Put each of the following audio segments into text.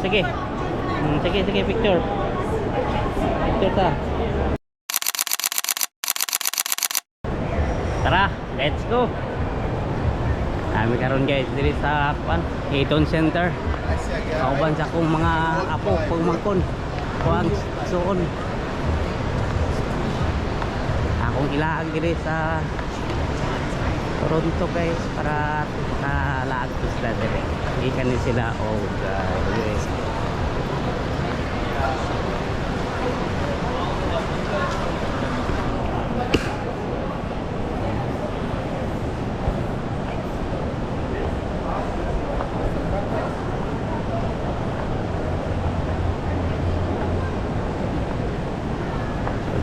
Sige. Sige, picture. Picture ta. Tara, let's go. Kami karon guys diri sa Eton Center. Kauban sa akong mga apo pagmangkon. Kuang suon. Akong ilaag diri sa Toronto guys para nakalaag ko sila diri. Ikan ni sila US.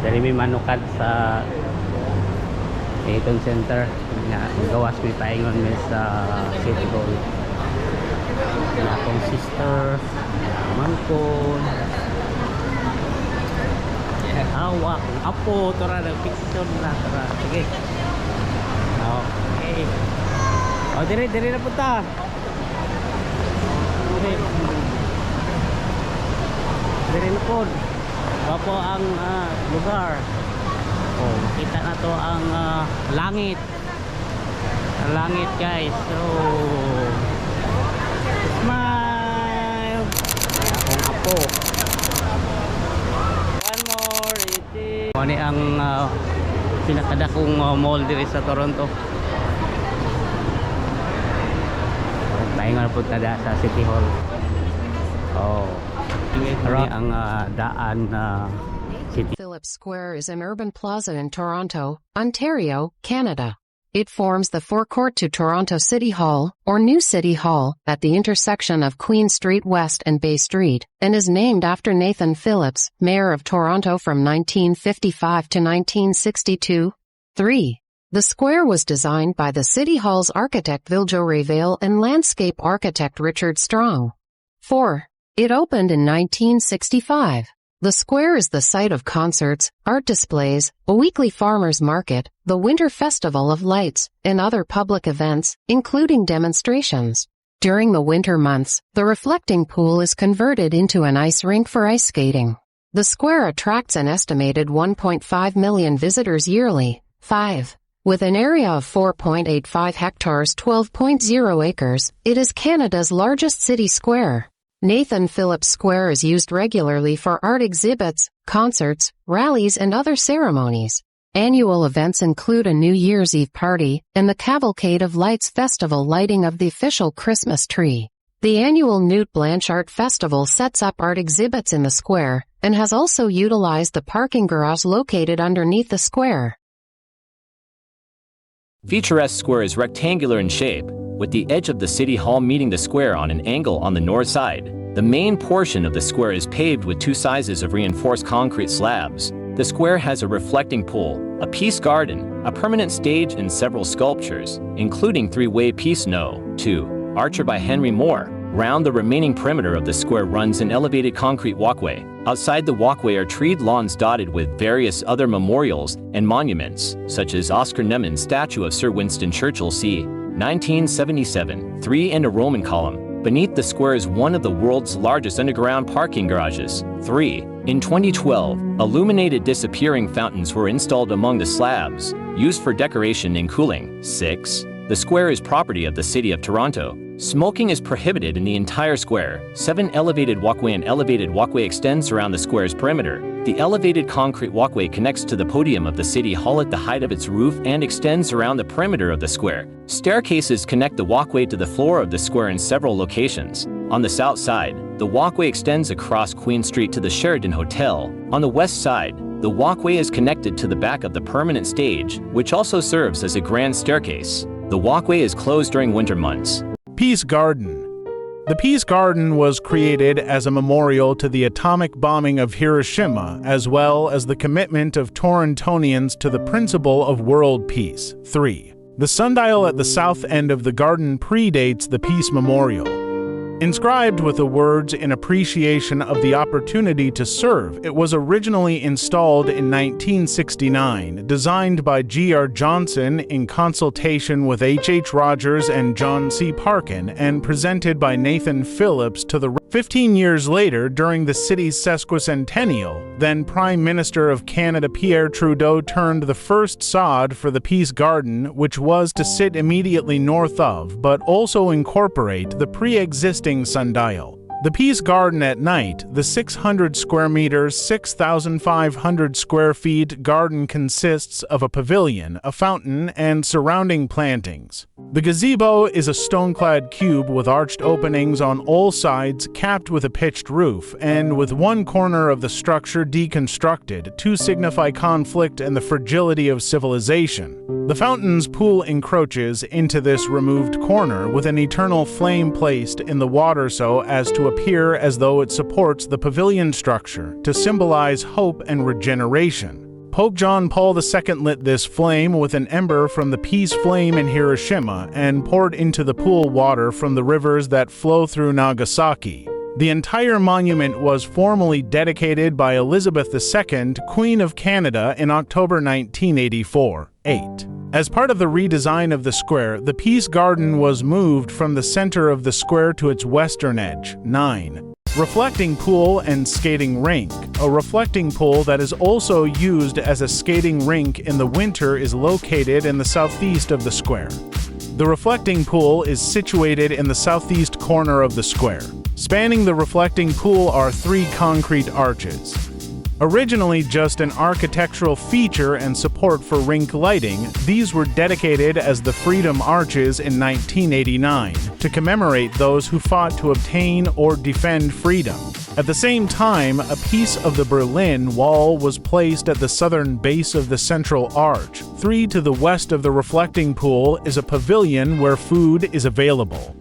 Dari may manukad sa Eton Center nga gawas may paingon may sa City Hall na akong sister mangkon hawak apo tara na picture na tara sige okay dire na punta dire na po po ang lugar. Makita na to ang langit. Ang langit guys. So smile. Akong apo. One more. Ano ang pinakadakong mall diri sa Toronto. Pahinga po tada sa City Hall. Ang daan City. Phillips Square is an urban plaza in Toronto, Ontario, Canada. It forms the forecourt to Toronto City Hall, or New City Hall, at the intersection of Queen Street West and Bay Street, and is named after Nathan Phillips, Mayor of Toronto from 1955 to 1962. 3. The square was designed by the City Hall's architect Viljo Rayvale and landscape architect Richard Strong. 4. It opened in 1965. The square is the site of concerts, art displays, a weekly farmers market, the Winter Festival of Lights, and other public events, including demonstrations. During the winter months, the reflecting pool is converted into an ice rink for ice skating. The square attracts an estimated 1.5 million visitors yearly. 5. With an area of 4.85 hectares, 12.0 acres, it is Canada's largest city square. Nathan Phillips Square is used regularly for art exhibits, concerts, rallies, and other ceremonies. Annual events include a New Year's Eve party and the Cavalcade of Lights festival lighting of the official Christmas tree. The annual Newt Blanchard Festival sets up art exhibits in the square and has also utilized the parking garage located underneath the square. Featuresque Square is rectangular in shape, with the edge of the City Hall meeting the square on an angle on the north side. The main portion of the square is paved with two sizes of reinforced concrete slabs. The square has a reflecting pool, a peace garden, a permanent stage, and several sculptures, including three-way Peace No. 2, Archer by Henry Moore. Round the remaining perimeter of the square runs an elevated concrete walkway. Outside the walkway are treed lawns dotted with various other memorials and monuments, such as Oscar Nemmann's statue of Sir Winston Churchill c. 1977, 3 and a Roman column. Beneath the square is one of the world's largest underground parking garages. 3. In 2012, illuminated disappearing fountains were installed among the slabs, used for decoration and cooling. 6. The square is property of the City of Toronto. Smoking is prohibited in the entire square. 7. Elevated walkway. An elevated walkway extends around the square's perimeter. The elevated concrete walkway connects to the podium of the City Hall at the height of its roof and extends around the perimeter of the square. Staircases connect the walkway to the floor of the square in several locations. On the south side, the walkway extends across Queen Street to the Sheraton Hotel. On the west side, the walkway is connected to the back of the permanent stage, which also serves as a grand staircase. The walkway is closed during winter months. Peace Garden. The Peace Garden was created as a memorial to the atomic bombing of Hiroshima, as well as the commitment of Torontonians to the principle of world peace. 3. The sundial at the south end of the garden predates the Peace Memorial. Inscribed with the words in appreciation of the opportunity to serve, it was originally installed in 1969, designed by G.R. Johnson in consultation with H.H. Rogers and John C. Parkin, and presented by Nathan Phillips to the 15 years later, during the city's sesquicentennial, then Prime Minister of Canada Pierre Trudeau turned the first sod for the Peace Garden, which was to sit immediately north of, but also incorporate, the pre-existing sundial. The Peace Garden at night, the 600 square meters, 6,500 square feet garden consists of a pavilion, a fountain, and surrounding plantings. The gazebo is a stone-clad cube with arched openings on all sides, capped with a pitched roof, and with one corner of the structure deconstructed to signify conflict and the fragility of civilization. The fountain's pool encroaches into this removed corner with an eternal flame placed in the water so as to appear as though it supports the pavilion structure to symbolize hope and regeneration. Pope John Paul II lit this flame with an ember from the peace flame in Hiroshima and poured into the pool water from the rivers that flow through Nagasaki. The entire monument was formally dedicated by Elizabeth II, Queen of Canada, in October 1984. 8. As part of the redesign of the square, the Peace Garden was moved from the center of the square to its western edge. 9. Reflecting pool and skating rink. A reflecting pool that is also used as a skating rink in the winter is located in the southeast of the square. The reflecting pool is situated in the southeast corner of the square. Spanning the reflecting pool are 3 concrete arches. Originally just an architectural feature and support for rink lighting, these were dedicated as the Freedom Arches in 1989 to commemorate those who fought to obtain or defend freedom. At the same time, a piece of the Berlin Wall was placed at the southern base of the central arch. 3 to the west of the reflecting pool is a pavilion where food is available,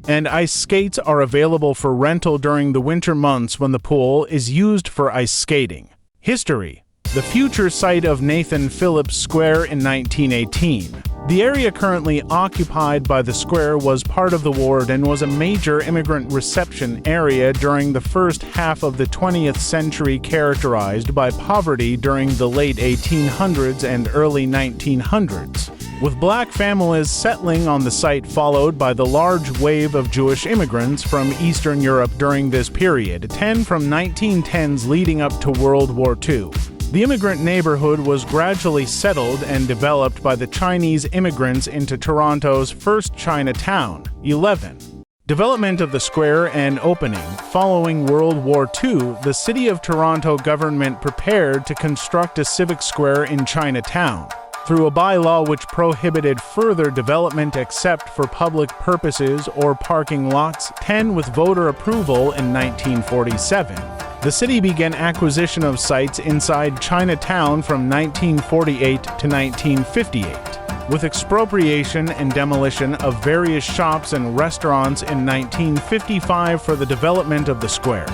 and ice skates are available for rental during the winter months when the pool is used for ice skating. History: the future site of Nathan Phillips Square in 1918. The area currently occupied by the square was part of the ward and was a major immigrant reception area during the first half of the 20th century, characterized by poverty during the late 1800s and early 1900s, with black families settling on the site, followed by the large wave of Jewish immigrants from Eastern Europe during this period, 10 from 1910s leading up to World War II. The immigrant neighborhood was gradually settled and developed by the Chinese immigrants into Toronto's first Chinatown. 11. Development of the square and opening. Following World War II, the City of Toronto government prepared to construct a civic square in Chinatown through a bylaw which prohibited further development except for public purposes or parking lots. 10. With voter approval in 1947. The city began acquisition of sites inside Chinatown from 1948 to 1958, with expropriation and demolition of various shops and restaurants in 1955 for the development of the square.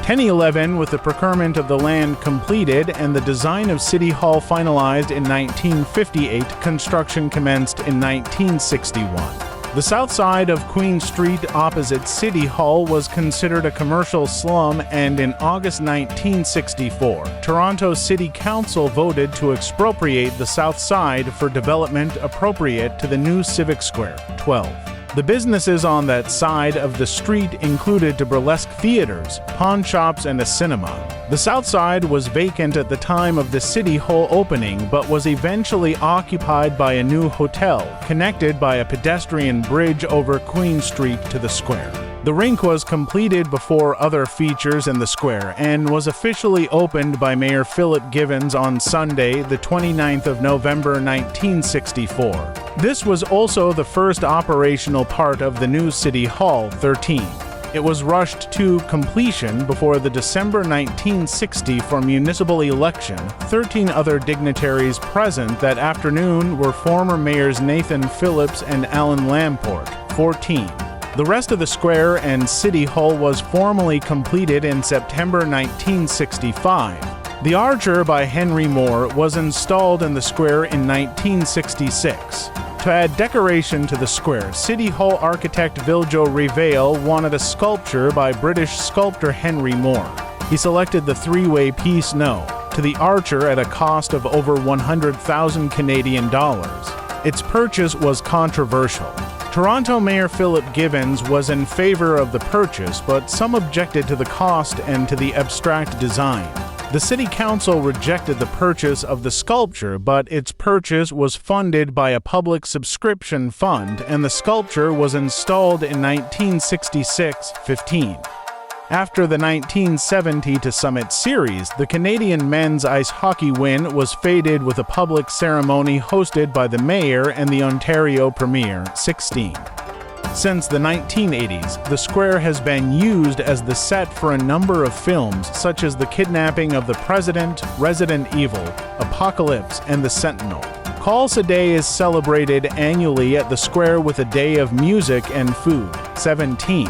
1011, with the procurement of the land completed and the design of City Hall finalized in 1958, construction commenced in 1961. The south side of Queen Street opposite City Hall was considered a commercial slum, and in August 1964, Toronto City Council voted to expropriate the south side for development appropriate to the new Civic Square. 12. The businesses on that side of the street included burlesque theaters, pawn shops, and a cinema. The south side was vacant at the time of the City Hall opening, but was eventually occupied by a new hotel, connected by a pedestrian bridge over Queen Street to the square. The rink was completed before other features in the square and was officially opened by Mayor Philip Givens on Sunday, the 29th of November 1964. This was also the first operational part of the new City Hall. 13. It was rushed to completion before the December 1960 for municipal election. 13 other dignitaries present that afternoon were former mayors Nathan Phillips and Alan Lamport. 14. The rest of the square and City Hall was formally completed in September 1965. The Archer by Henry Moore was installed in the square in 1966. To add decoration to the square, City Hall architect Viljo Reveil wanted a sculpture by British sculptor Henry Moore. He selected the three-way piece No. to the Archer at a cost of over $100,000 Canadian dollars. Its purchase was controversial. Toronto Mayor Philip Gibbons was in favor of the purchase, but some objected to the cost and to the abstract design. The City Council rejected the purchase of the sculpture, but its purchase was funded by a public subscription fund, and the sculpture was installed in 1966-15. After the 1970 to Summit Series, the Canadian men's ice hockey win was faded with a public ceremony hosted by the Mayor and the Ontario Premier, 16. Since the 1980s, the square has been used as the set for a number of films such as The Kidnapping of the President, Resident Evil, Apocalypse, and The Sentinel. Khalsa Day is celebrated annually at the square with a day of music and food. 17.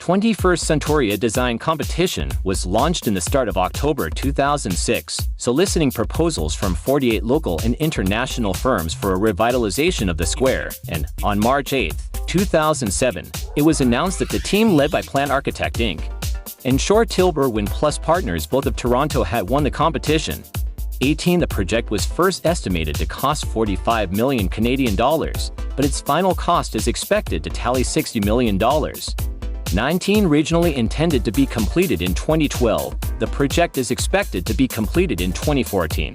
21st Centuria Design Competition was launched in the start of October 2006, soliciting proposals from 48 local and international firms for a revitalization of the square, and on March 8, 2007, it was announced that the team led by Plant Architect Inc. and Shore Tilbury Wind Plus Partners, both of Toronto, had won the competition. 18. The project was first estimated to cost 45 million Canadian dollars, but its final cost is expected to tally $60 million. 19. Regionally intended to be completed in 2012, the project is expected to be completed in 2014.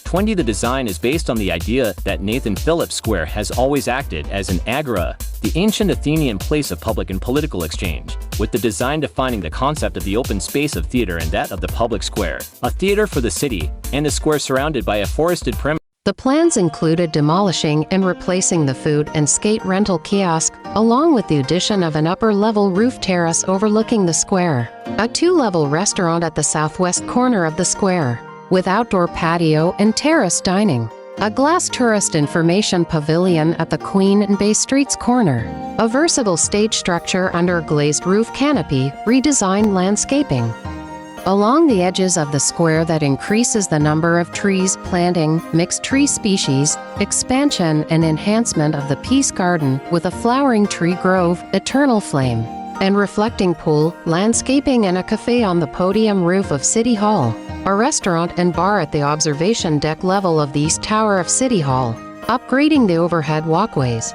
20. The design is based on the idea that Nathan Phillips Square has always acted as an agora, the ancient Athenian place of public and political exchange, with the design defining the concept of the open space of theater and that of the public square, a theater for the city, and a square surrounded by a forested perimeter. The plans included demolishing and replacing the food and skate rental kiosk, along with the addition of an upper-level roof terrace overlooking the square, a two-level restaurant at the southwest corner of the square, with outdoor patio and terrace dining, a glass tourist information pavilion at the Queen and Bay Streets corner, a versatile stage structure under a glazed roof canopy, redesigned landscaping along the edges of the square that increases the number of trees, planting, mixed tree species, expansion and enhancement of the Peace Garden with a flowering tree grove, eternal flame, and reflecting pool, landscaping and a cafe on the podium roof of City Hall, a restaurant and bar at the observation deck level of the East Tower of City Hall, upgrading the overhead walkways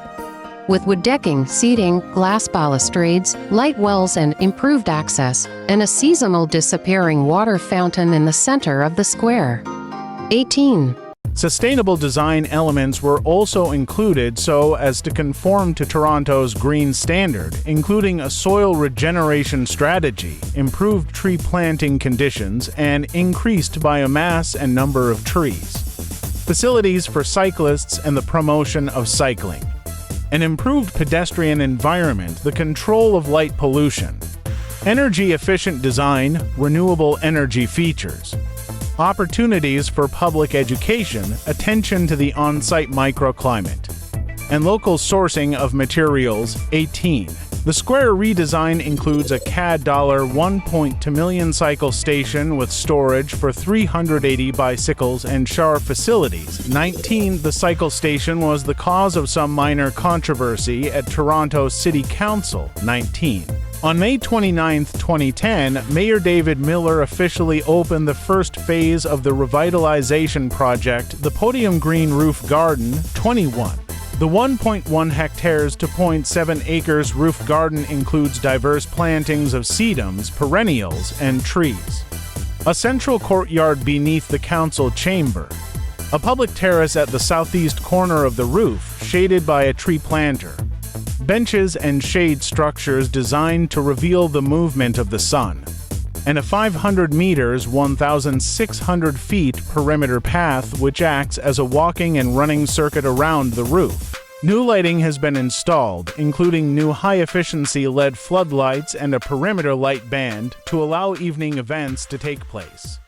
with wood decking, seating, glass balustrades, light wells and improved access, and a seasonal disappearing water fountain in the center of the square. 18. Sustainable design elements were also included so as to conform to Toronto's green standard, including a soil regeneration strategy, improved tree planting conditions, and increased biomass and number of trees. Facilities for cyclists and the promotion of cycling. An improved pedestrian environment, the control of light pollution. Energy-efficient design, renewable energy features. Opportunities for public education, attention to the on-site microclimate, and local sourcing of materials. 18. The square redesign includes a CAD $1.2 million cycle station with storage for 380 bicycles and shower facilities. 19. The cycle station was the cause of some minor controversy at Toronto City Council. 19. On May 29, 2010, Mayor David Miller officially opened the first phase of the revitalization project, the Podium Green Roof Garden. 21. The 1.1 hectares to 0.7 acres roof garden includes diverse plantings of sedums, perennials, and trees. A central courtyard beneath the council chamber. A public terrace at the southeast corner of the roof, shaded by a tree planter. Benches and shade structures designed to reveal the movement of the sun. And a 500 meters, 1,600 feet perimeter path which acts as a walking and running circuit around the roof. New lighting has been installed, including new high-efficiency LED floodlights and a perimeter light band to allow evening events to take place.